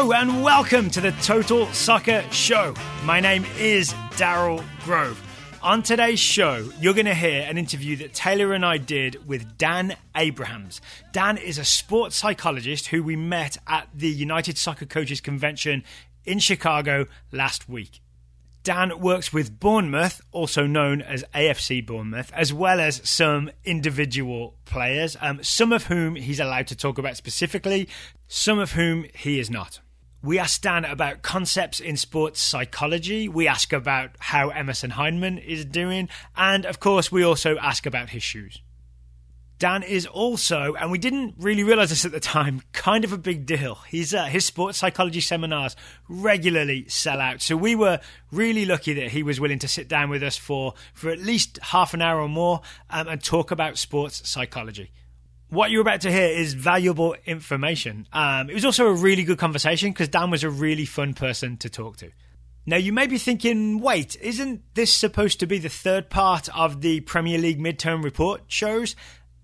Hello and welcome to the Total Soccer Show. My name is Daryl Grove. On today's show, you're going to hear an interview that Taylor and I did with Dan Abrahams. Dan is a sports psychologist who we met at the United Soccer Coaches Convention in Chicago last week. Dan works with Bournemouth, also known as AFC Bournemouth, as well as some individual players, some of whom he's allowed to talk about specifically, some of whom he is not. We ask Dan about concepts in sports psychology, we ask about how Emerson Heinemann is doing, and of course we also ask about his shoes. Dan is also, and we didn't really realise this at the time, kind of a big deal. His sports psychology seminars regularly sell out. So we were really lucky that he was willing to sit down with us for at least half an hour or more and talk about sports psychology. What you're about to hear is valuable information. It was also a really good conversation because Dan was a really fun person to talk to. Now, you may be thinking, wait, isn't this supposed to be the third part of the Premier League midterm report shows?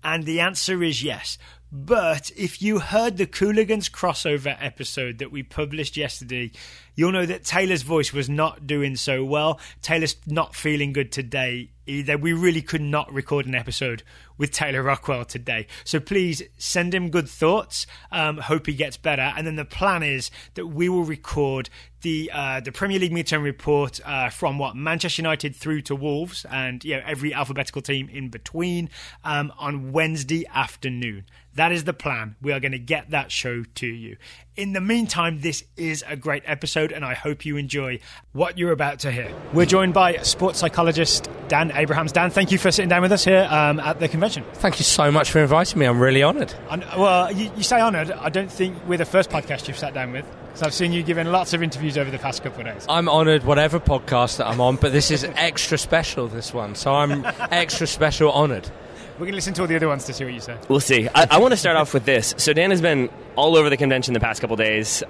And the answer is yes. But if you heard the Cooligans crossover episode that we published yesterday, you'll know that Taylor's voice was not doing so well. Taylor's not feeling good today either. We really could not record an episode with Taylor Rockwell today. So please send him good thoughts. Hope he gets better. And then the plan is that we will record the Premier League midterm report from Manchester United through to Wolves and every alphabetical team in between on Wednesday afternoon. That is the plan. We are going to get that show to you. In the meantime, this is a great episode and I hope you enjoy what you're about to hear. We're joined by sports psychologist Dan Abrahams. Dan, thank you for sitting down with us here at the convention. Thank you so much for inviting me. I'm really honoured. Well, you say honoured. I don't think we're the first podcast you've sat down with. So I've seen you giving lots of interviews over the past couple of days. I'm honoured whatever podcast that I'm on, but this is extra special, this one. So I'm extra special honoured. We're going to listen to all the other ones to see what you say. We'll see. I want to start off with this. So Dan has been all over the convention the past couple of days,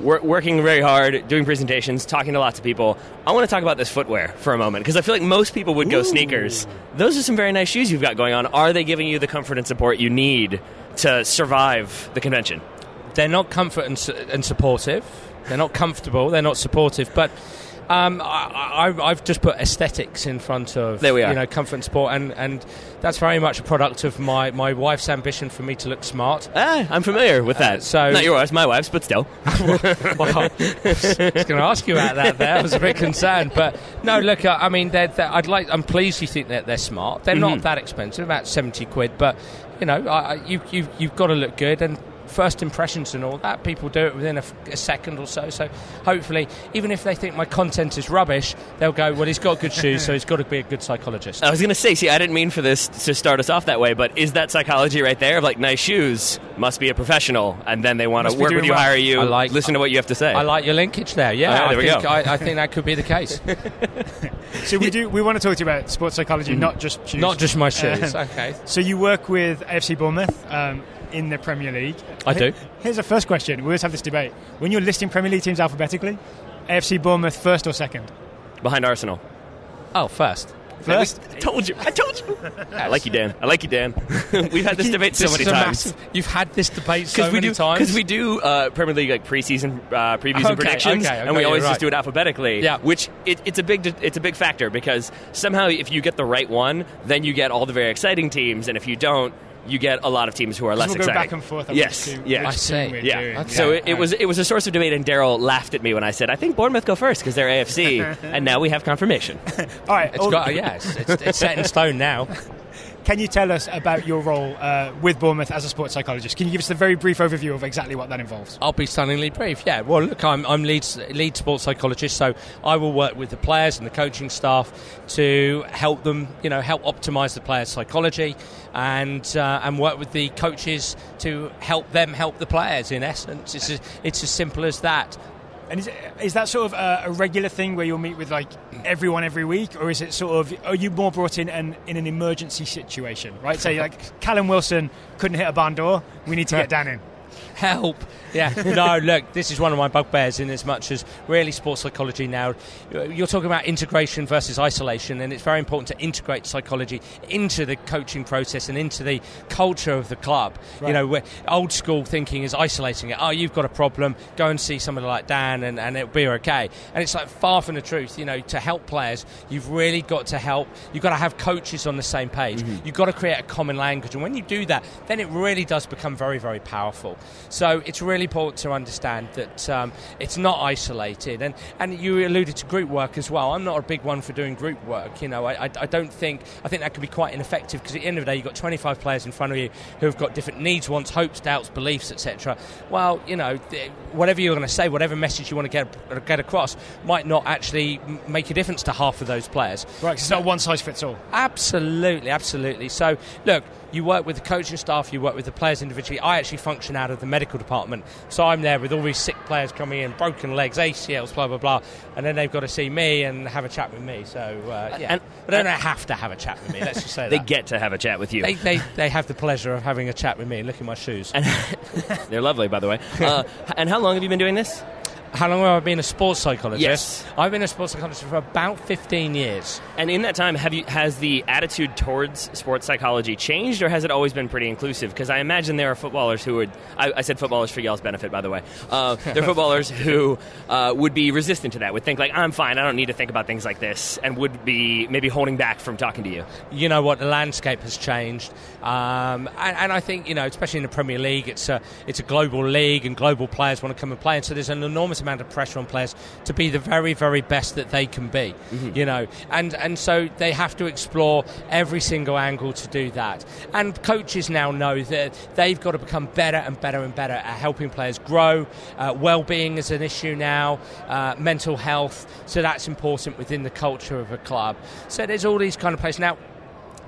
working very hard, doing presentations, talking to lots of people. I want to talk about this footwear for a moment, because I feel like most people would go sneakers. Those are some very nice shoes you've got going on. Are they giving you the comfort and support you need to survive the convention? They're not comfort and supportive. They're not comfortable. They're not supportive. But I've just put aesthetics in front of comfort and support, and that's very much a product of my wife's ambition for me to look smart. I'm familiar with that. So not your wife's, my wife's, but still. Well, I was going to ask you about that there. I was a bit concerned, but no. Look, I mean, I'm pleased you think that they're smart. They're not that expensive, about £70, but you've got to look good and. First impressions and all that, people do it within a second or so. So hopefully, even if they think my content is rubbish, they'll go, well, he's got good shoes, so he's got to be a good psychologist. I was going to say, I didn't mean for this to start us off that way, but is that psychology right there of nice shoes, must be a professional, and then they want to work with you, hire you, listen to what you have to say? I like your linkage there, yeah. There we go. I think that could be the case. So we want to talk to you about sports psychology, not just shoes. Not just my shoes, okay. So you work with AFC Bournemouth in the Premier League. I do. Here's the first question. We always have this debate. When you're listing Premier League teams alphabetically, AFC Bournemouth first or second? Behind Arsenal. Oh, first. First? I told you. I like you, Dan. We've had this debate so many times. You've had this debate so many times? Because we do Premier League preseason previews and predictions, and we always just do it alphabetically, which it's a big factor, because somehow if you get the right one, then you get all the very exciting teams, and if you don't, you get a lot of teams who are less exciting. We'll go back and forth. I see. Yeah. Okay. So it was a source of debate, and Daryl laughed at me when I said, I think Bournemouth go first because they're AFC, and now we have confirmation. All right. It's set in stone now. Can you tell us about your role with Bournemouth as a sports psychologist? Can you give us a very brief overview of exactly what that involves? I'll be stunningly brief, yeah. Well, look, I'm lead sports psychologist, so I will work with the players and the coaching staff to help them, help optimise the players' psychology and work with the coaches to help them help the players, in essence. It's as simple as that. And is that sort of a regular thing where you'll meet with everyone every week, or is it sort of, are you more brought in an emergency situation, right? Say Callum Wilson couldn't hit a barn door, we need to get Dan in. Help. Yeah. No, look, this is one of my bugbears in as much as really sports psychology now. You're talking about integration versus isolation, and it's very important to integrate psychology into the coaching process and into the culture of the club. Right. You know, where old school thinking is isolating it. Oh, you've got a problem, go and see somebody like Dan and it'll be okay. And it's like far from the truth. You know, to help players, you've really got to help. You've got to have coaches on the same page. Mm-hmm. You've got to create a common language. And when you do that, then it really does become very, very powerful. So it's really important to understand that it's not isolated, and you alluded to group work as well. I'm not a big one for doing group work. You know, I don't think that can be quite ineffective, because at the end of the day you've got 25 players in front of you who have got different needs, wants, hopes, doubts, beliefs, etc. Well, you know, whatever you're going to say, whatever message you want to get across might not actually make a difference to half of those players. Right, 'cause it's not one size fits all. Absolutely. So look, you work with the coaching staff, you work with the players individually. I actually function out of the medical department, so I'm there with all these sick players coming in, broken legs, ACLs, blah, blah, blah, and then they've got to see me and have a chat with me. So, yeah. But they don't have to have a chat with me, let's just say that. They get to have a chat with you. They have the pleasure of having a chat with me and look at my shoes. They're lovely, by the way. And how long have you been doing this? How long have I been a sports psychologist? Yes. I've been a sports psychologist for about 15 years. And in that time, has the attitude towards sports psychology changed, or has it always been pretty inclusive? Because I imagine there are footballers who would... I said footballers for y'all's benefit, by the way. There are footballers who would be resistant to that, would think, like, I'm fine, I don't need to think about things like this, and would be maybe holding back from talking to you. You know what? The landscape has changed. And I think, you know, especially in the Premier League, it's a global league, and global players want to come and play, and so there's an enormous amount of pressure on players to be the very, very best that they can be. Mm-hmm. You know, and so they have to explore every single angle to do that. And coaches now know that they've got to become better and better and better at helping players grow. Well-being is an issue now, mental health, so that's important within the culture of a club. So there's all these kind of places now.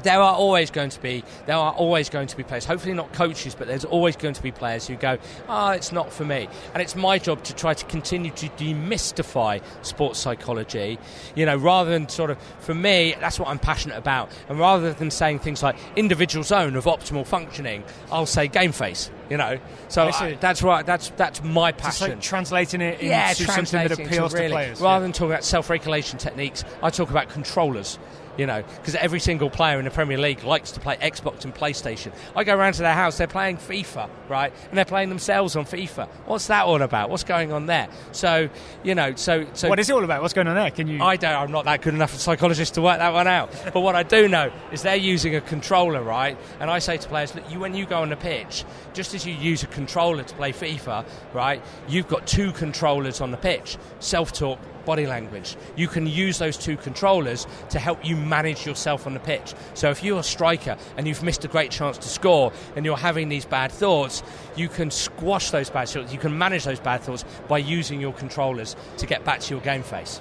There are always going to be players, hopefully not coaches, but there's always going to be players who go, it's not for me. And it's my job to try to continue to demystify sports psychology, you know, rather than sort of, for me, that's what I'm passionate about. And rather than saying things like individual zone of optimal functioning, I'll say game face, you know. So that's right, that's my passion. Just like translating it into something that appeals to players. Rather than talking about self-regulation techniques, I talk about controllers. You know, because every single player in the Premier League likes to play Xbox and PlayStation. I go around to their house, they're playing FIFA, right? And they're playing themselves on FIFA. What's that all about? What's going on there? So, you know, so what is it all about? What's going on there? Can you? I'm not that good enough a psychologist to work that one out. But what I do know is they're using a controller, right? And I say to players, look, when you go on the pitch, just as you use a controller to play FIFA, right? You've got two controllers on the pitch. Self-talk, body language. You can use those two controllers to help you manage yourself on the pitch. So if you're a striker and you've missed a great chance to score and you're having these bad thoughts, you can squash those bad thoughts. You can manage those bad thoughts by using your controllers to get back to your game face.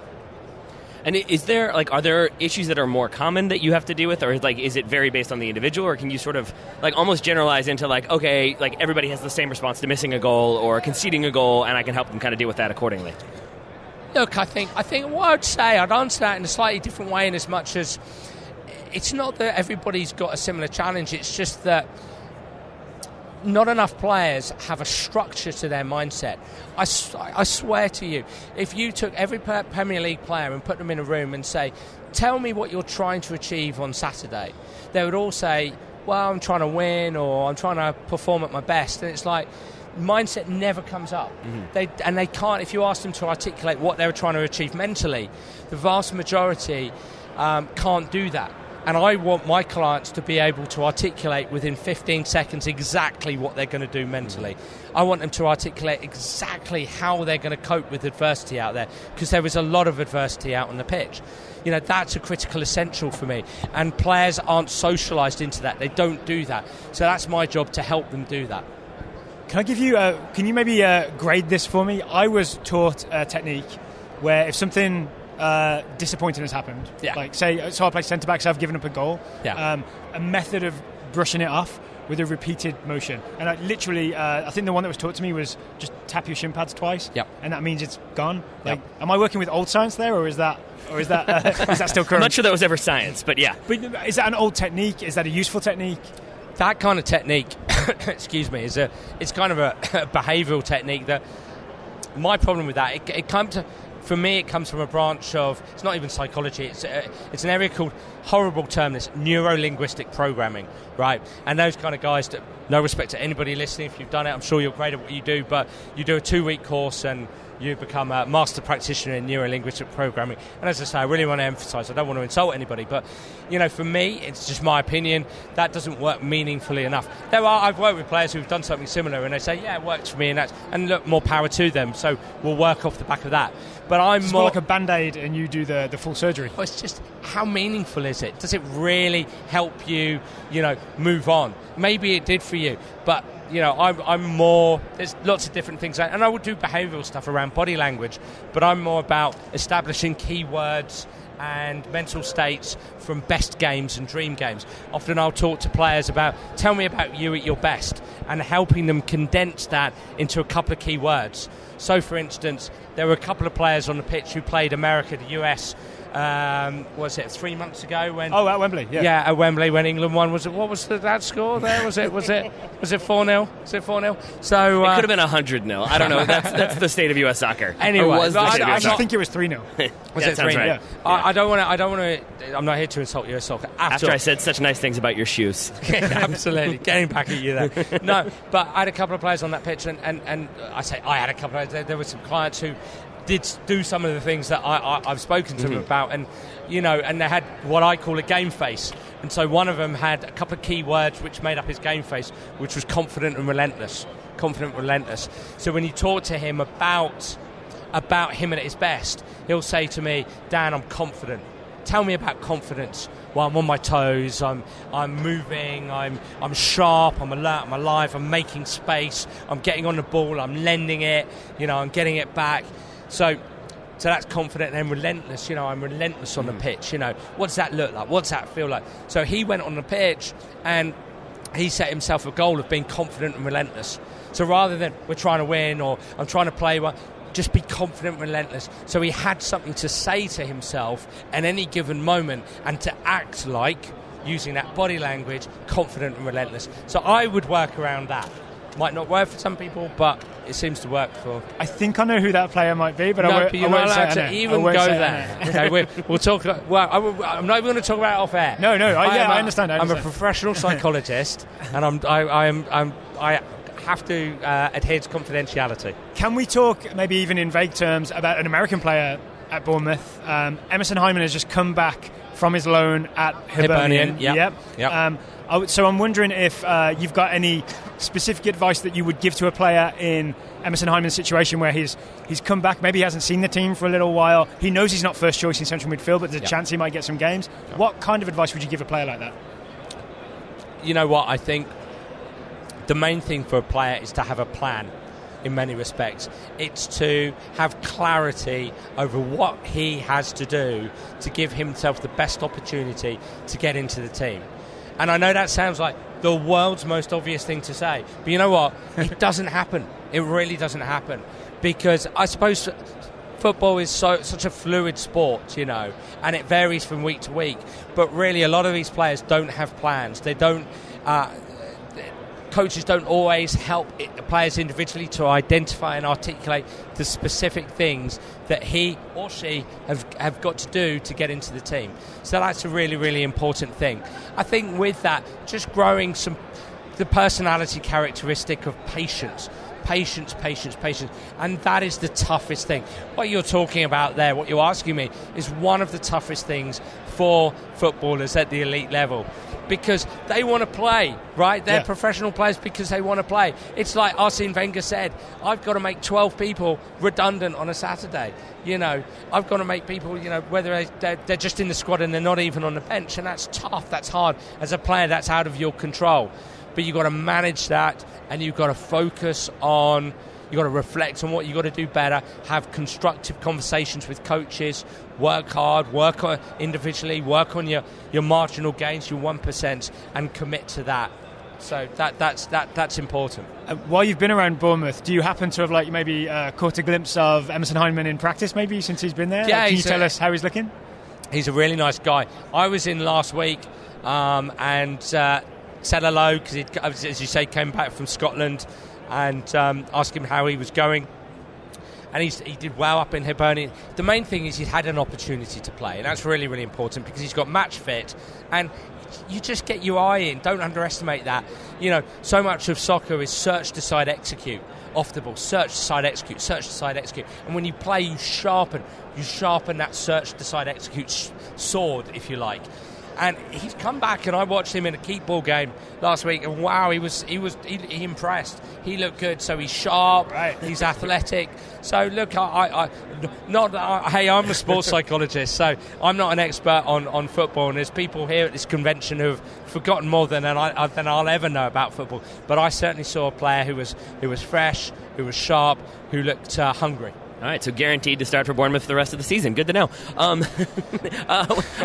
And are there issues that are more common that you have to deal with, or is it very based on the individual, or can you sort of almost generalize into everybody has the same response to missing a goal or conceding a goal, and I can help them kind of deal with that accordingly? Look, I think what I'd say, I'd answer that in a slightly different way, in as much as it's not that everybody's got a similar challenge, it's just that not enough players have a structure to their mindset. I swear to you, if you took every Premier League player and put them in a room and say, tell me what you're trying to achieve on Saturday, they would all say, well, I'm trying to win, or I'm trying to perform at my best. And it's like, mindset never comes up. Mm-hmm. They can't, if you ask them to articulate what they're trying to achieve mentally, the vast majority can't do that. And I want my clients to be able to articulate within 15 seconds exactly what they're going to do mentally. Mm-hmm. I want them to articulate exactly how they're going to cope with adversity out there, because there is a lot of adversity out on the pitch. You know, that's a critical essential for me. And players aren't socialised into that. They don't do that. So that's my job, to help them do that. Can I give you? Can you maybe grade this for me? I was taught a technique where if something disappointing has happened, like say, so I play centre back, so I've given up a goal. Yeah. A method of brushing it off with a repeated motion, and I think the one that was taught to me was just tap your shin pads twice. Yep. And that means it's gone. Like, am I working with old science there, or is that is that still current? I'm not sure that was ever science, but yeah. But is that an old technique? Is that a useful technique? That kind of technique excuse me, it's kind of a behavioural technique that my problem with that, it comes to, for me, it comes from a branch of, it's not even psychology, it's an area called, horrible term, this neuro-linguistic programming, right? And those kind of guys, no respect to anybody listening, if you've done it, I'm sure you're great at what you do, but you do a 2-week course and you become a master practitioner in neuro-linguistic programming. And as I say, I really want to emphasise, I don't want to insult anybody, but, for me, it's just my opinion, that doesn't work meaningfully enough. I've worked with players who've done something similar, and they say, yeah, it works for me, and look, more power to them, so we'll work off the back of that. But it's more like a Band-Aid and you do the full surgery. Well, it's just, how meaningful is it? Does it really help you, move on? Maybe it did for you, but I'm more, there's lots of different things, and I would do behavioural stuff around body language, but I'm more about establishing keywords and mental states from best games and dream games. Often I'll talk to players about, tell me about you at your best, and helping them condense that into a couple of key words. So, for instance, there were a couple of players on the pitch who played America, the US, was it 3 months ago when? Oh, at Wembley, yeah. Yeah, at Wembley when England won. What was that score there? Was it 4-0? Was it 4-0? So it could have been 100-0. I don't know. That's the state of US soccer. Anyway, I think it was 3-0. Was it 3-0? Right. Yeah. I don't want to. I'm not here to insult US soccer. After I said such nice things about your shoes. Absolutely, getting back at you there. No, but I had a couple of players on that pitch, and I say I had a couple of. There were some clients who did do some of the things that I've spoken to them about, and and they had what I call a game face, and so one of them had a couple of key words which made up his game face, which was confident and relentless. So when you talk to him about him at his best, he'll say to me, Dan, I'm confident. Tell me about confidence. Well, I'm on my toes, I'm moving, I'm sharp, I'm alert, I'm alive, I'm making space, I'm getting on the ball, I'm lending it, I'm getting it back. So that's confident and relentless. I'm relentless on the pitch. What does that look like? What does that feel like? So he went on the pitch and he set himself a goal of being confident and relentless. So rather than we're trying to win or I'm trying to play well, just be confident and relentless. So he had something to say to himself at any given moment and to act like, using that body language, confident and relentless. So I would work around that. Might not work for some people, but it seems to work for. I think I know who that player might be, but you're not allowed to even go there. Okay, we'll talk. I'm not even going to talk about it off air. No. I understand. I'm a professional psychologist, and I have to adhere to confidentiality. Can we talk, maybe even in vague terms, about an American player at Bournemouth? Emerson Hyndman has just come back from his loan at Hibernian. Yep. So I'm wondering if you've got any specific advice that you would give to a player in Emerson Hyndman's situation where he's come back, maybe he hasn't seen the team for a little while, he knows he's not first choice in central midfield, but there's a chance he might get some games. What kind of advice would you give a player like that? You know what, I think the main thing for a player is to have a plan. In many respects, it's to have clarity over what he has to do to give himself the best opportunity to get into the team. And I know that sounds like the world's most obvious thing to say, but you know what? It doesn't happen. It really doesn't happen, because I suppose football is such a fluid sport, and it varies from week to week. But really, a lot of these players don't have plans. They don't. Coaches don't always help players individually to identify and articulate the specific things that he or she have got to do to get into the team. So that's a really, really important thing. I think with that, just growing the personality characteristic of patience. Patience. And that is the toughest thing. What you're talking about there, what you're asking me, is one of the toughest things for footballers at the elite level. Because they want to play, right? They're professional players because they want to play. It's like Arsene Wenger said, I've got to make 12 people redundant on a Saturday. I've got to make people, whether they're just in the squad and they're not even on the bench. And that's tough, that's hard. As a player, that's out of your control. But you've got to manage that, and you've got to focus on, you've got to reflect on what you've got to do better, have constructive conversations with coaches, work hard, work on individually, work on your marginal gains, your 1%, and commit to that. So that's important. While you've been around Bournemouth, do you happen to have maybe caught a glimpse of Emerson Hyndman in practice maybe since he's been there? Yeah, can you tell us how he's looking? He's a really nice guy. I was in last week, and said hello, because he, as you say, came back from Scotland, and asked him how he was going. And he did well up in Hibernian. The main thing is he's had an opportunity to play, and that's really, really important, because he's got match fit, and you just get your eye in. Don't underestimate that. You know, so much of soccer is search, decide, execute. Off the ball, search, decide, execute, search, decide, execute. And when you play, you sharpen that search, decide, execute sword, if you like. And he's come back, and I watched him in a keep ball game last week, and wow, he impressed. He looked good. So he's sharp, right. He's athletic. So look, hey, I'm a sports psychologist, so I'm not an expert on football. And there's people here at this convention who've forgotten more than I'll ever know about football. But I certainly saw a player who was fresh, who was sharp, who looked hungry. All right, so guaranteed to start for Bournemouth for the rest of the season. Good to know. I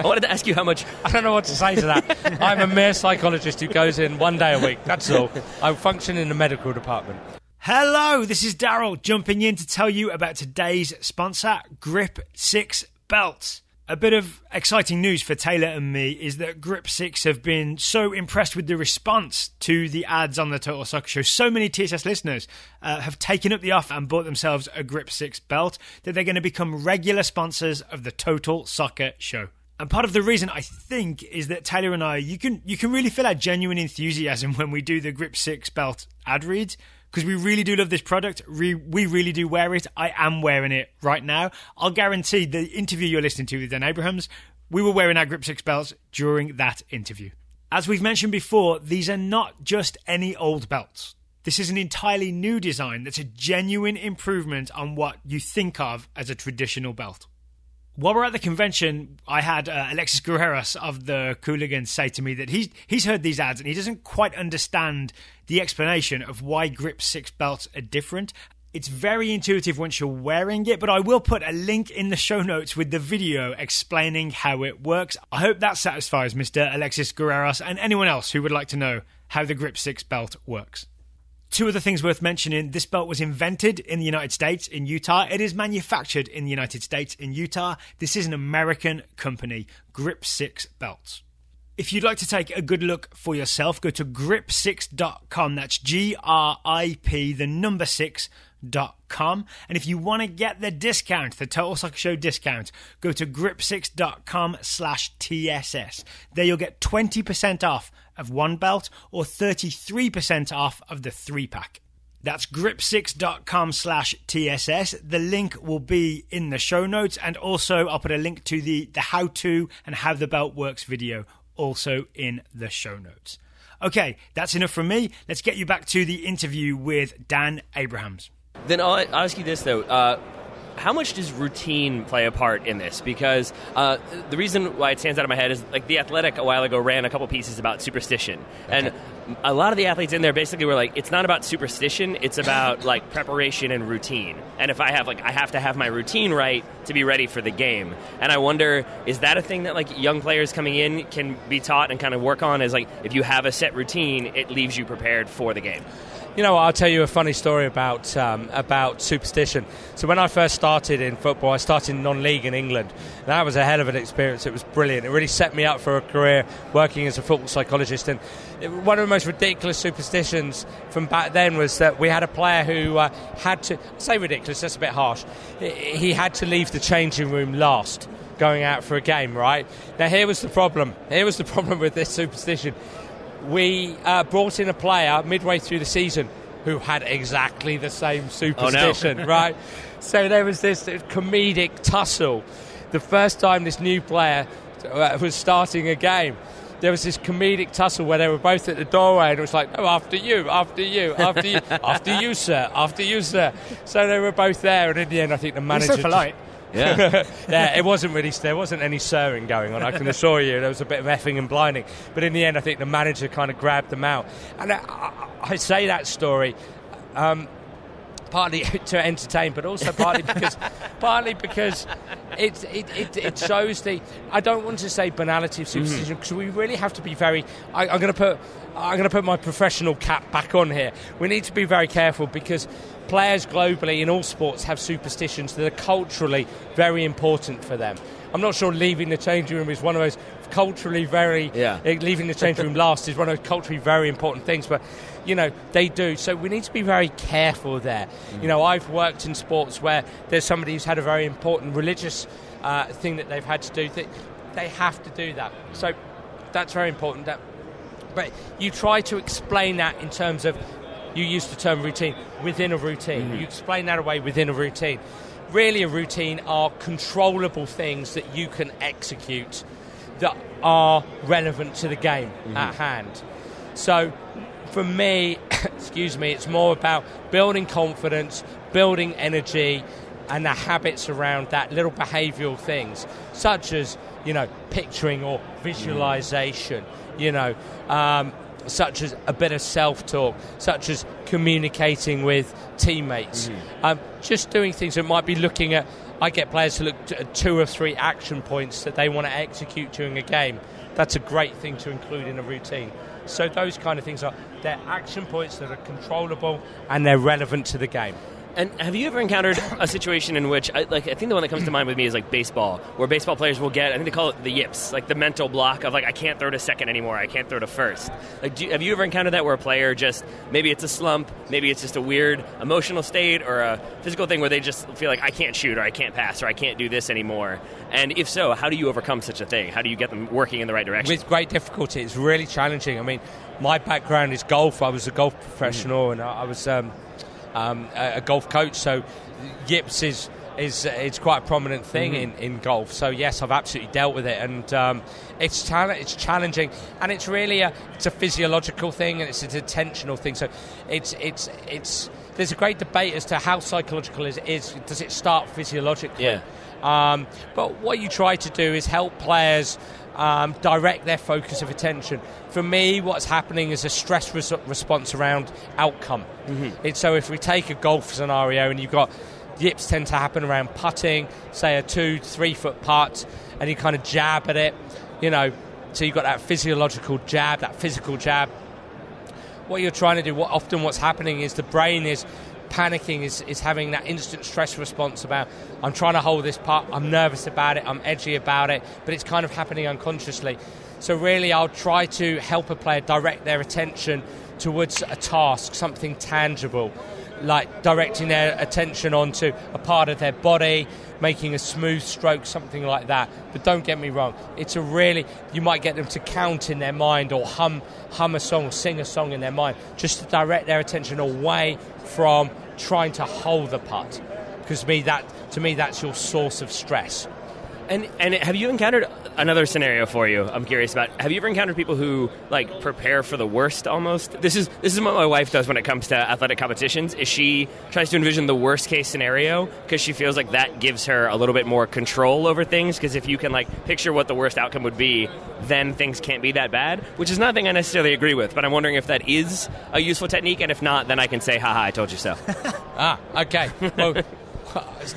wanted to ask you how much... I don't know what to say to that. I'm a mere psychologist who goes in one day a week. That's all. I function in the medical department. Hello, this is Daryl, jumping in to tell you about today's sponsor, Grip 6 Belts. A bit of exciting news for Taylor and me is that Grip 6 have been so impressed with the response to the ads on the Total Soccer Show. So many TSS listeners have taken up the offer and bought themselves a Grip 6 belt that they're going to become regular sponsors of the Total Soccer Show. And part of the reason, I think, is that Taylor and I, you can really feel our genuine enthusiasm when we do the Grip 6 belt ad reads, because we really do love this product. We really do wear it. I am wearing it right now. I'll guarantee the interview you're listening to with Dan Abrahams, we were wearing our Grip 6 belts during that interview. As we've mentioned before, these are not just any old belts. This is an entirely new design that's a genuine improvement on what you think of as a traditional belt. While we're at the convention, I had Alexis Guerreros of the Cooligans say to me that he's heard these ads and he doesn't quite understand the explanation of why Grip 6 belts are different. It's very intuitive once you're wearing it, but I will put a link in the show notes with the video explaining how it works. I hope that satisfies Mr. Alexis Guerreros and anyone else who would like to know how the Grip 6 belt works. Two other things worth mentioning. This belt was invented in the United States, in Utah. It is manufactured in the United States, in Utah. This is an American company, Grip 6 Belts. If you'd like to take a good look for yourself, go to grip6.com. That's GRIP, the number 6.com. And if you want to get the discount, the Total Soccer Show discount, go to grip6.com/TSS. There you'll get 20% off of one belt or 33% off of the 3-pack. That's grip6.com/TSS. The link will be in the show notes, and also I'll put a link to the how-to and how the belt works video also in the show notes. Okay, that's enough from me. Let's get you back to the interview with Dan Abrahams. Then I'll ask you this, though. How much does routine play a part in this? Because the reason why it stands out in my head is, like, The Athletic a while ago ran a couple pieces about superstition. Okay. And a lot of the athletes in there basically were like, it's not about superstition, it's about, like, preparation and routine. And if I have to have my routine right to be ready for the game. And I wonder, is that a thing that, like, young players coming in can be taught and kind of work on? Is, like, if you have a set routine, it leaves you prepared for the game? You know, I'll tell you a funny story about superstition. So when I first started in football, I started in non-league in England. That was a hell of an experience. It was brilliant. It really set me up for a career working as a football psychologist. And one of the most ridiculous superstitions from back then was that we had a player who had to, say ridiculous, that's a bit harsh, he had to leave the changing room last going out for a game, right? Now here was the problem. Here was the problem with this superstition. We brought in a player midway through the season who had exactly the same superstition, right? So there was this comedic tussle. The first time this new player was starting a game, there was this comedic tussle where they were both at the doorway, and it was like, no, after you, after you, after you, after you, sir, after you, sir. So they were both there, and in the end, I think the manager... He's so polite. Yeah. Yeah, there wasn't any sirring going on, I can assure you. There was a bit of effing and blinding. But in the end, I think the manager kind of grabbed them out. And I say that story partly to entertain, but also partly because it shows the, I don't want to say banality of superstition, because we really have to be very, I'm going to put my professional cap back on here. We need to be very careful, because players globally in all sports have superstitions that are culturally very important for them. I'm not sure leaving the changing room is one of those culturally very... leaving the change room last is one of the culturally very important things, but, they do. So we need to be very careful there. I've worked in sports where there's somebody who's had a very important religious thing that they've had to do. They have to do that. So that's very important. But you try to explain that in terms of, you use the term routine, within a routine. You explain that away within a routine. Really, a routine are controllable things that you can execute that are relevant to the game at hand. So for me, it's more about building confidence, building energy, and the habits around that, little behavioural things, such as, picturing or visualisation, such as a bit of self-talk, such as communicating with teammates. Just doing things that might be looking at... I get players to look at 2 or 3 action points that they want to execute during a game. That's a great thing to include in a routine. So those kind of things they're action points that are controllable and they're relevant to the game. And have you ever encountered a situation in which, I think the one that comes to mind with me is like baseball, where baseball players will get, I think they call it the yips, like the mental block of like, I can't throw to second anymore, I can't throw to first. Like, have you ever encountered that where a player just, maybe it's a slump, maybe it's just a weird emotional state or a physical thing where they just feel like I can't shoot or I can't pass or I can't do this anymore? And if so, how do you overcome such a thing? How do you get them working in the right direction? With great difficulty. It's really challenging. I mean, my background is golf. I was a golf professional and I was a golf coach, so yips is quite a prominent thing in golf. So yes, I've absolutely dealt with it, and it's challenging, and it's really a physiological thing, and it's an attentional thing. So it's there's a great debate as to how psychological is does it start physiologically? But what you try to do is help players direct their focus of attention. For me, what's happening is a stress response around outcome. So if we take a golf scenario and you've got yips tend to happen around putting, say a 2-3 foot putt, and you kind of jab at it, so you've got that physiological jab, that physical jab. What you're trying to do, what's happening is the brain is panicking, is having that instant stress response about, I'm trying to hold this putt, I'm nervous about it, I'm edgy about it, but it's kind of happening unconsciously. So really I'll try to help a player direct their attention towards a task, something tangible, like directing their attention onto a part of their body, making a smooth stroke, something like that. But don't get me wrong, you might get them to count in their mind or hum a song or sing a song in their mind, just to direct their attention away from trying to hold the putt, because to me that's your source of stress. And have you encountered another scenario for you? I'm curious about. Have you ever encountered people who like prepare for the worst almost? This is what my wife does when it comes to athletic competitions. Is she tries to envision the worst case scenario because she feels like that gives her a little bit more control over things. Because if you can like picture what the worst outcome would be, then things can't be that bad. Which is nothing I necessarily agree with, but I'm wondering if that is a useful technique, and if not, then I can say, "Haha, I told you so." Okay. Well.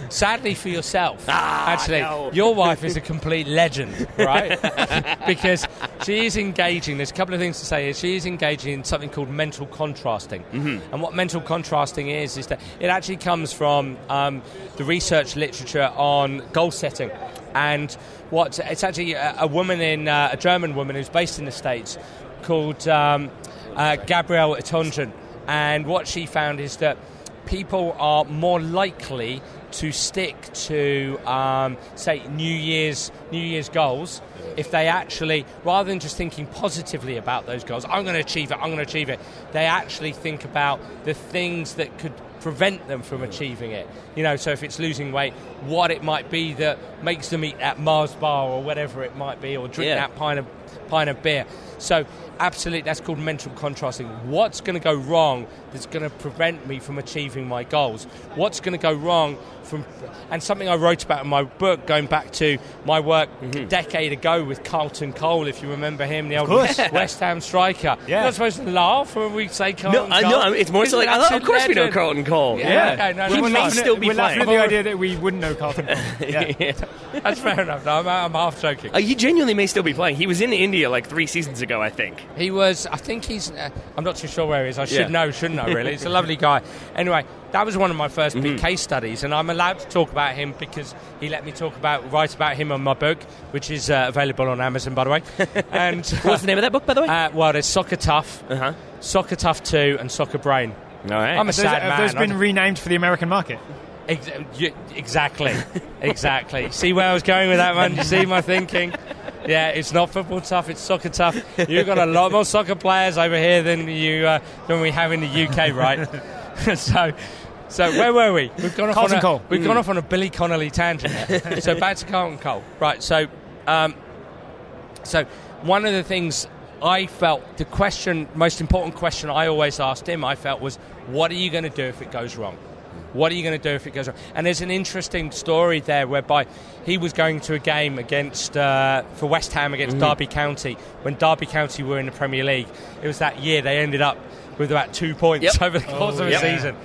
Sadly for yourself, actually, no. Your wife is a complete legend, right? Because she is engaging. There's a couple of things to say here. She is engaging in something called mental contrasting. And what mental contrasting is that it actually comes from the research literature on goal setting. And it's actually a German woman who's based in the States called Gabrielle Itongen. And what she found is that people are more likely to stick to, say, New Year's goals if they actually, rather than just thinking positively about those goals, I'm going to achieve it, they actually think about the things that could prevent them from achieving it. So if it's losing weight, what it might be that makes them eat that Mars bar or whatever it might be, or drink that pint of beer. So absolutely, that's called mental contrasting. What's going to go wrong that's going to prevent me from achieving my goals? What's going to go wrong and something I wrote about in my book, going back to my work a decade ago with Carlton Cole, if you remember him, the old West Ham striker. You're not supposed to laugh when we say Carlton Cole. No, it's more so like, of course we know Carlton Cole. He may still be playing. We're laughing at the idea that we wouldn't know Carlton Cole. That's fair enough. No, I'm half joking. He genuinely may still be playing. He was in India India like 3 seasons ago, I think. He was, I think he's, I'm not too sure where he is. I should know, shouldn't I, really? He's a lovely guy. Anyway, that was one of my first big case studies, and I'm allowed to talk about him because he let me write about him on my book, which is available on Amazon, by the way. And what's the name of that book, by the way? Well, there's Soccer Tough, Soccer Tough 2, and Soccer Brain. All right. I'm a sad man. Have those been renamed for the American market? Exactly. See where I was going with that, man? You see my thinking? Yeah, it's not football tough, it's soccer tough. You've got a lot more soccer players over here than we have in the UK, right? So where were we? We've gone off on a Billy Connolly tangent there. So back to Carlton Cole. Right, so one of the things I felt, most important question I always asked him, I felt, was, what are you going to do if it goes wrong? What are you going to do if it goes wrong? And there's an interesting story there whereby he was going to a game for West Ham against Derby County when Derby County were in the Premier League. It was that year they ended up with about 2 points over the course of a season.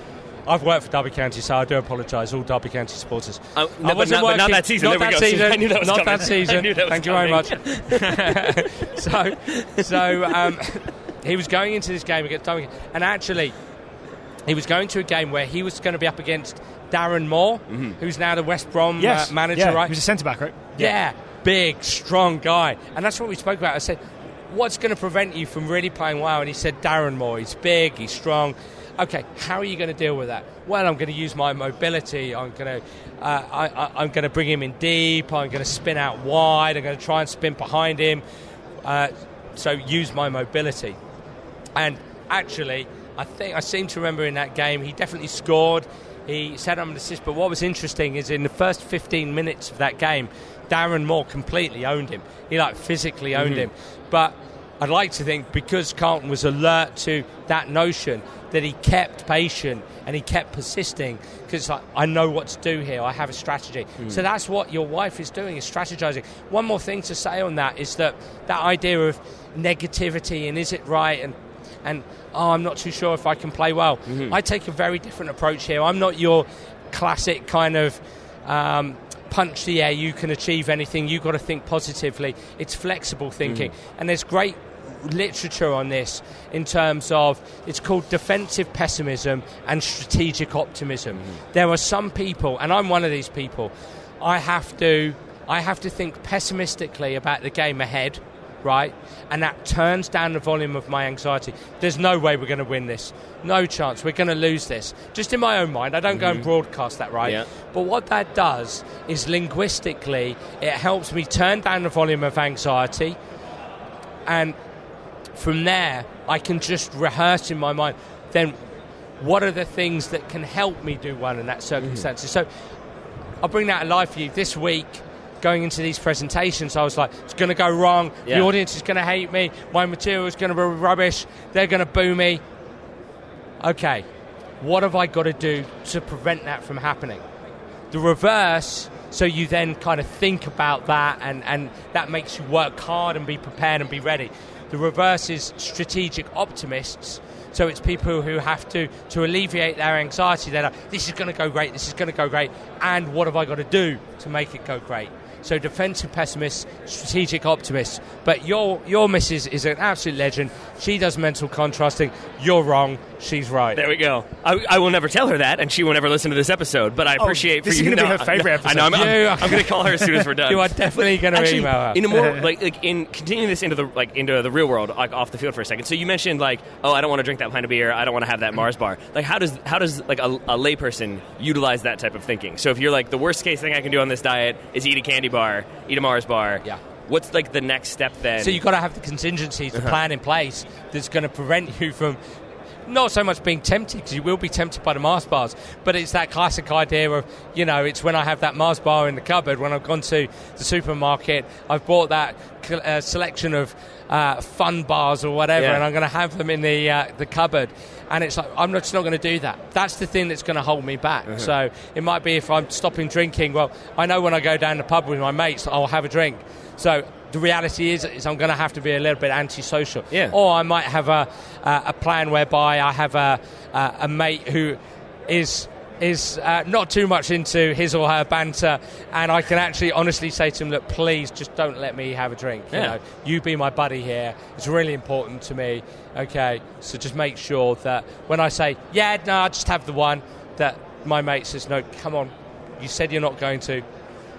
I've worked for Derby County, so I do apologise, all Derby County supporters. Not that season. Not that season. I knew that was not coming. that season. Thank you very much. He was going into this game against Derby, and actually, he was going to a game where he was going to be up against Darren Moore, who's now the West Brom manager, right? He was a centre-back, right? Yeah, big, strong guy. And that's what we spoke about. I said, what's going to prevent you from really playing well? And he said, Darren Moore. He's big, he's strong. Okay, how are you going to deal with that? Well, I'm going to use my mobility. I'm going to bring him in deep. I'm going to spin out wide. I'm going to try and spin behind him. So use my mobility. And actually, I seem to remember in that game, he definitely scored. He set up an assist. But what was interesting is in the first 15 minutes of that game, Darren Moore completely owned him. He physically owned him. But I'd like to think because Carlton was alert to that notion that he kept patient and he kept persisting because I know what to do here. I have a strategy. So that's what your wife is doing, is strategizing. One more thing to say on that is that idea of negativity and is it right and I'm not too sure if I can play well. I take a very different approach here. I'm not your classic kind of punch the air, you can achieve anything, you've got to think positively. It's flexible thinking. And there's great literature on this in terms of, it's called defensive pessimism and strategic optimism. There are some people, and I'm one of these people, I have to think pessimistically about the game ahead, right? And that turns down the volume of my anxiety. There's no way we're going to win this. No chance. We're going to lose this. Just in my own mind. I don't go and broadcast that, right? Yeah. But what that does is linguistically, it helps me turn down the volume of anxiety, and from there, I can just rehearse in my mind, then what are the things that can help me do well in that circumstances? So I'll bring that to life for you. This week, going into these presentations, I was like, it's going to go wrong. The audience is going to hate me. My material is going to be rubbish. They're going to boo me. Okay, what have I got to do to prevent that from happening? The reverse, so you then kind of think about that and that makes you work hard and be prepared and be ready. The reverse is strategic optimists. So it's people who have to alleviate their anxiety. They're like, this is going to go great, this is going to go great, and what have I got to do to make it go great? So defensive pessimists, strategic optimists. But your missus is an absolute legend. She does mental contrasting. You're wrong. She's right. There we go. I will never tell her that, and she will never listen to this episode. But I appreciate this for you. This is going to be her favourite episode. I know. I'm going to call her as soon as we're done. You are definitely going to email her. In a more in continuing this into the real world, off the field for a second. So you mentioned I don't want to drink that pint of beer. I don't want to have that Mars bar. How does a layperson utilize that type of thinking? So if you're the worst case thing I can do on this diet is eat a candy bar, eat a Mars bar. Yeah. What's the next step then? So you've got to have the contingencies, the plan in place that's going to prevent you from not so much being tempted, because you will be tempted by the Mars bars, but it's that classic idea of, it's when I have that Mars bar in the cupboard, when I've gone to the supermarket, I've bought that selection of fun bars or whatever, and I'm going to have them in the cupboard. And it's I'm just not going to do that. That's the thing that's going to hold me back. So it might be if I'm stopping drinking, well, I know when I go down the pub with my mates, I'll have a drink. So the reality is I'm going to have to be a little bit antisocial. Yeah. Or I might have a plan whereby I have a mate who is is not too much into his or her banter, and I can actually honestly say to him, look, please just don't let me have a drink. You know, you be my buddy here. It's really important to me. Okay, so just make sure that when I say, yeah, no, I'll just have the one, that my mate says, no, come on, you said you're not going to.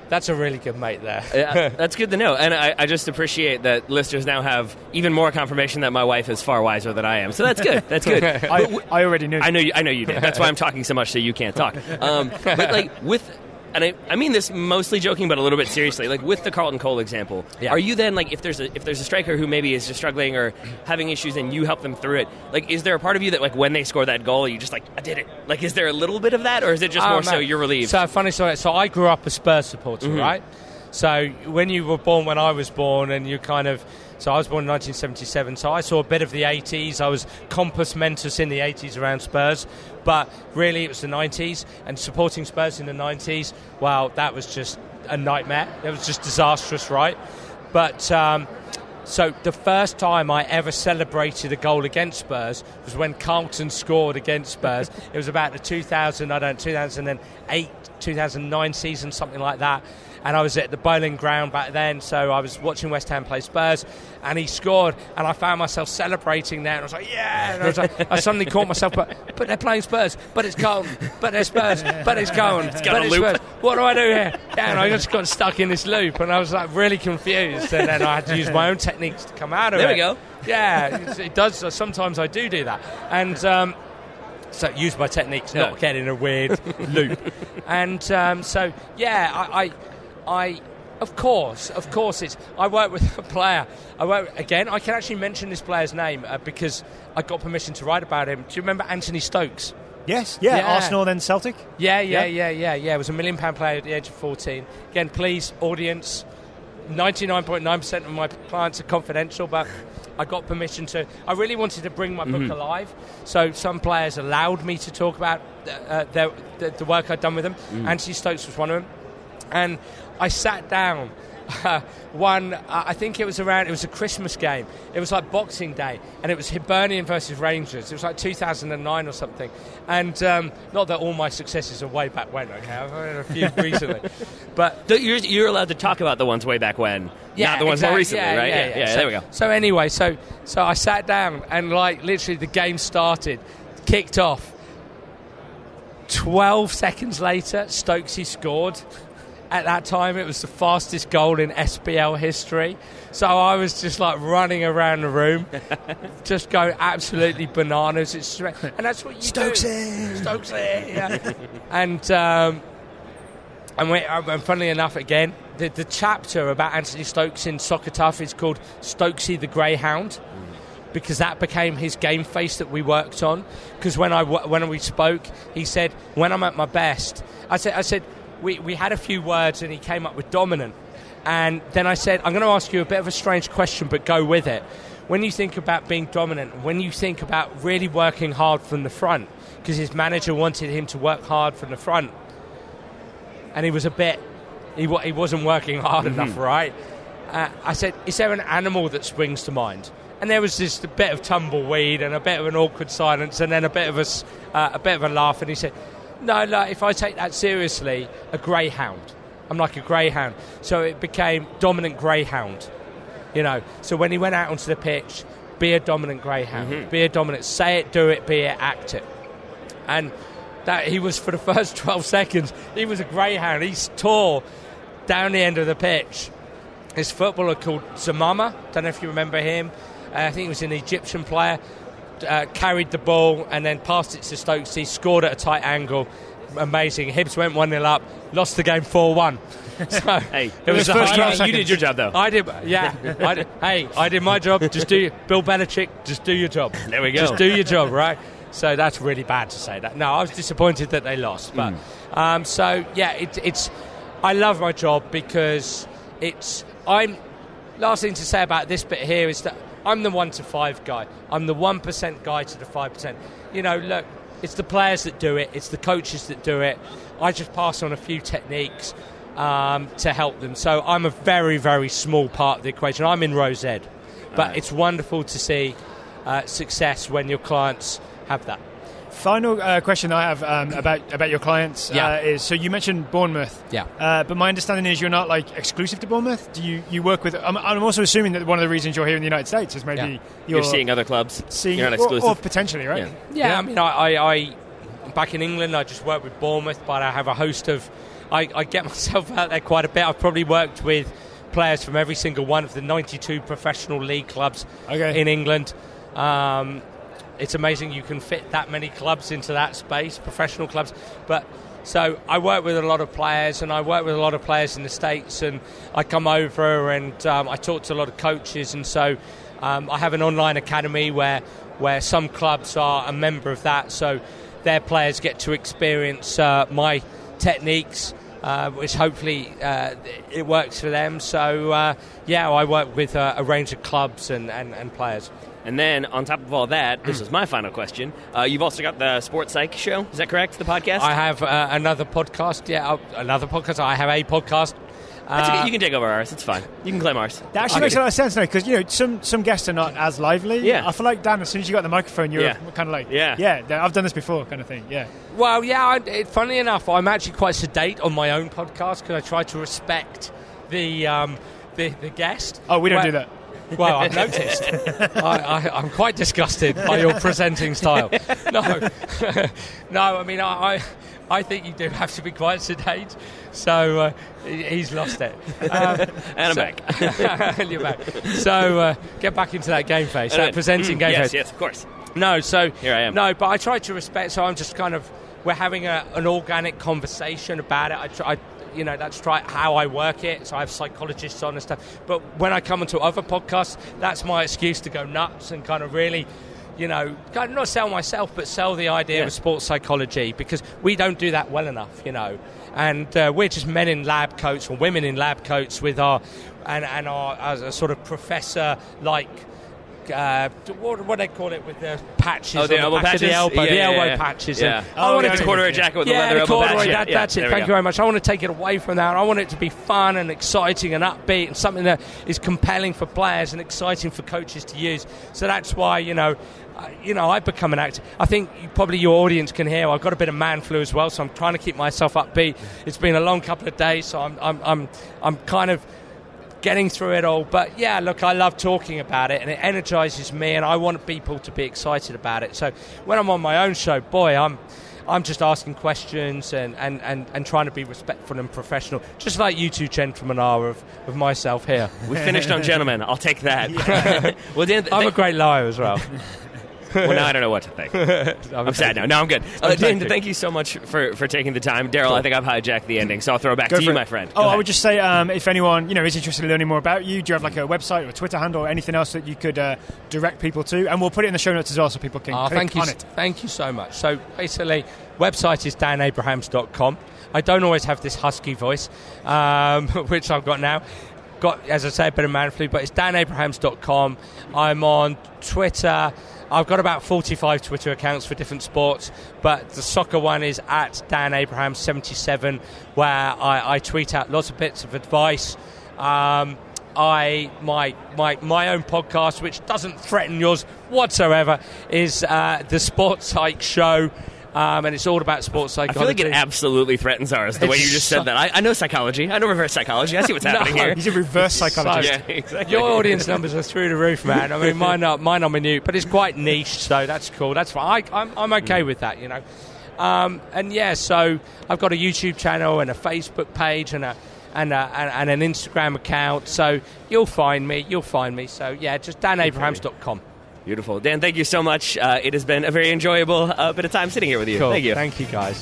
That's a really good mate there. That's good to know. And I just appreciate that listeners now have even more confirmation that my wife is far wiser than I am. So that's good. That's good. I already knew. I know you did. That's why I'm talking so much, so you can't talk. But like and I mean this mostly joking, but a little bit seriously. Like with the Carlton Cole example, are you then like if there's a striker who maybe is just struggling or having issues and you help them through it? Like, is there a part of you that like when they score that goal, you just like I did it? Like, is there a little bit of that, or is it just more so you're relieved? So funny story. So I grew up a Spurs supporter, right? So when you were born, when I was born, and you kind of. So I was born in 1977, so I saw a bit of the 80s. I was compos mentis in the 80s around Spurs, but really it was the 90s, and supporting Spurs in the 90s, well, that was just a nightmare. It was just disastrous, right? But so the first time I ever celebrated a goal against Spurs was when Carlton scored against Spurs. It was about the 2008, 2009 season, something like that. And I was at the Bowling Ground back then, so I was watching West Ham play Spurs, and he scored, and I found myself celebrating there, and I was like, yeah! And I suddenly caught myself, but they're playing Spurs, but it's Carlton, but they're Spurs, but it's Carlton, but it's Spurs. What do I do here? Yeah, and I just got stuck in this loop, and I was like really confused, and then I had to use my own techniques to come out of it. There we go. Yeah, it does. Sometimes I do that, and so use my techniques, not get in a weird loop. And so yeah, I of course it's. I work with a player. I can actually mention this player's name because I got permission to write about him. Do you remember Anthony Stokes? Yes. Yeah. Arsenal, then Celtic. Yeah. It was a £1 million player at the age of 14. Again, please, audience. 99.9% of my clients are confidential, but I got permission to. I really wanted to bring my book alive, so some players allowed me to talk about the work I'd done with them. Anthony Stokes was one of them, and I sat down I think it was a Christmas game. It was like Boxing Day, and it was Hibernian versus Rangers. It was like 2009 or something. And not that all my successes are way back when, okay? I've had a few recently. But you're allowed to talk about the ones way back when, not the ones more recently, right? Yeah, so, there we go. So anyway, so I sat down, and like literally the game started, kicked off. 12 seconds later, Stokesy scored. At that time, it was the fastest goal in SPL history. So I was just like running around the room, just going absolutely bananas. And that's what you do. Stokesy! Yeah. And funnily enough, again, the chapter about Anthony Stokes in Soccer Tough is called Stokesy the Greyhound, because that became his game face that we worked on. Because when we spoke, he said, when I'm at my best, I said. We had a few words, and he came up with dominant. And then I said, I'm going to ask you a bit of a strange question, but go with it. When you think about being dominant, when you think about really working hard from the front, because his manager wanted him to work hard from the front, and he wasn't working hard enough, right? I said, is there an animal that springs to mind? And there was just a bit of tumbleweed and a bit of an awkward silence, and then a bit of a laugh. And he said, no, if I take that seriously, a greyhound. I'm like a greyhound. So it became dominant greyhound. So when he went out onto the pitch, be a dominant greyhound. Be a dominant, say it, do it, be it, act it. And that he was, for the first 12 seconds, he was a greyhound. He tore down the end of the pitch. This footballer called Zamama, don't know if you remember him. I think he was an Egyptian player. Carried the ball and then passed it to Stokes. He scored at a tight angle. Amazing. Hibs went 1-0 up, lost the game 4-1. So it was the first time. You did your job, though. I did, yeah. I did my job. Bill Belichick, just do your job. There we go. Just do your job, right? So that's really bad to say that. No, I was disappointed that they lost. But it's. I love my job because last thing to say about this bit here is that I'm the 1 to 5 guy. I'm the 1% guy to the 5%. Look, it's the players that do it. It's the coaches that do it. I just pass on a few techniques to help them. So I'm a very, very small part of the equation. I'm in row Z. But it's wonderful to see success when your clients have that. Final question I have about your clients is, so you mentioned Bournemouth. Yeah. But my understanding is you're not like exclusive to Bournemouth. Do you work with? I'm also assuming that one of the reasons you're here in the United States is maybe you're seeing other clubs. You're not exclusive, or potentially, right? Yeah. I mean, I back in England, I just work with Bournemouth, but I have a host of. I get myself out there quite a bit. I've probably worked with players from every single one of the 92 professional league clubs in England. It's amazing you can fit that many clubs into that space, professional clubs. But so I work with a lot of players, and I work with a lot of players in the States, and I come over and I talk to a lot of coaches, and so I have an online academy where some clubs are a member of that, so their players get to experience my techniques, which hopefully it works for them. So I work with a range of clubs and players. And then, on top of all that, this is my final question. You've also got the Sports Psych show. Is that correct, the podcast? I have another podcast. Yeah, another podcast. I have a podcast. That's okay. You can take over ours. It's fine. You can claim ours. That actually makes a lot of sense now, because some guests are not as lively. Yeah. I feel like, Dan, as soon as you got the microphone, you're kind of like, I've done this before, kind of thing. Yeah. Well, funny enough, I'm actually quite sedate on my own podcast because I try to respect the guest. Oh, we don't do that. Well, I've noticed. I'm quite disgusted by your presenting style. No. I mean, I think you do have to be quite sedate. So he's lost it. And I'm back. And you're back. So get back into that game face, that presenting game face. Yes, of course. No, so here I am. No, but I try to respect. So I'm just kind of, we're having an organic conversation about it. That's how I work it. So I have psychologists on and stuff. But when I come onto other podcasts, that's my excuse to go nuts and kind of really, kind of not sell myself, but sell the idea of sports psychology, because we don't do that well enough, And we're just men in lab coats or women in lab coats with our as a sort of professor like. What do they call it with the patches? Oh, the elbow patches? The elbow patches. Yeah. I want a corduroy jacket with a leather elbow patch. That's it. Thank you very much. I want to take it away from that. I want it to be fun and exciting and upbeat and something that is compelling for players and exciting for coaches to use. So that's why, I've become an actor. I think probably your audience can hear I've got a bit of man flu as well, so I'm trying to keep myself upbeat. It's been a long couple of days, so I'm kind of getting through it all. But yeah, look, I love talking about it, and it energizes me, and I want people to be excited about it. So when I'm on my own show, boy, I'm just asking questions and trying to be respectful and professional, just like you two gentlemen are of myself here. We finished on gentlemen. I'll take that. Well, Dan, I'm a great liar as well. Well, now I don't know what to think. I'm sad now. No, I'm good. Dan, thank you so much for taking the time. Daryl, I think I've hijacked the ending, so I'll throw it back to you, my friend. I would just say, if anyone is interested in learning more about you, do you have like a website or a Twitter handle or anything else that you could direct people to? And we'll put it in the show notes as well, so people can click on it. Thank you so much. So basically, website is danabrahams.com. I don't always have this husky voice, which I've got now. Got, as I say, a bit of man flu, but it's danabrahams.com. I'm on Twitter. I've got about 45 Twitter accounts for different sports, but the soccer one is at DanAbrahams77, where I tweet out lots of bits of advice. My own podcast, which doesn't threaten yours whatsoever, is the Sports Psych Show. And it's all about sports psychology. I feel like it absolutely threatens ours, the way you just said that. I know psychology. I know reverse psychology. I see what's happening here. He's a reverse psychologist. Yeah, exactly. Your audience numbers are through the roof, man. I mean, mine are minute, but it's quite niche, so that's cool. That's fine. I'm okay with that, so I've got a YouTube channel and a Facebook page and an Instagram account, so you'll find me. So, yeah, just danabrahams.com. Beautiful. Dan, thank you so much. It has been a very enjoyable bit of time sitting here with you. Cool. Thank you. Thank you, guys.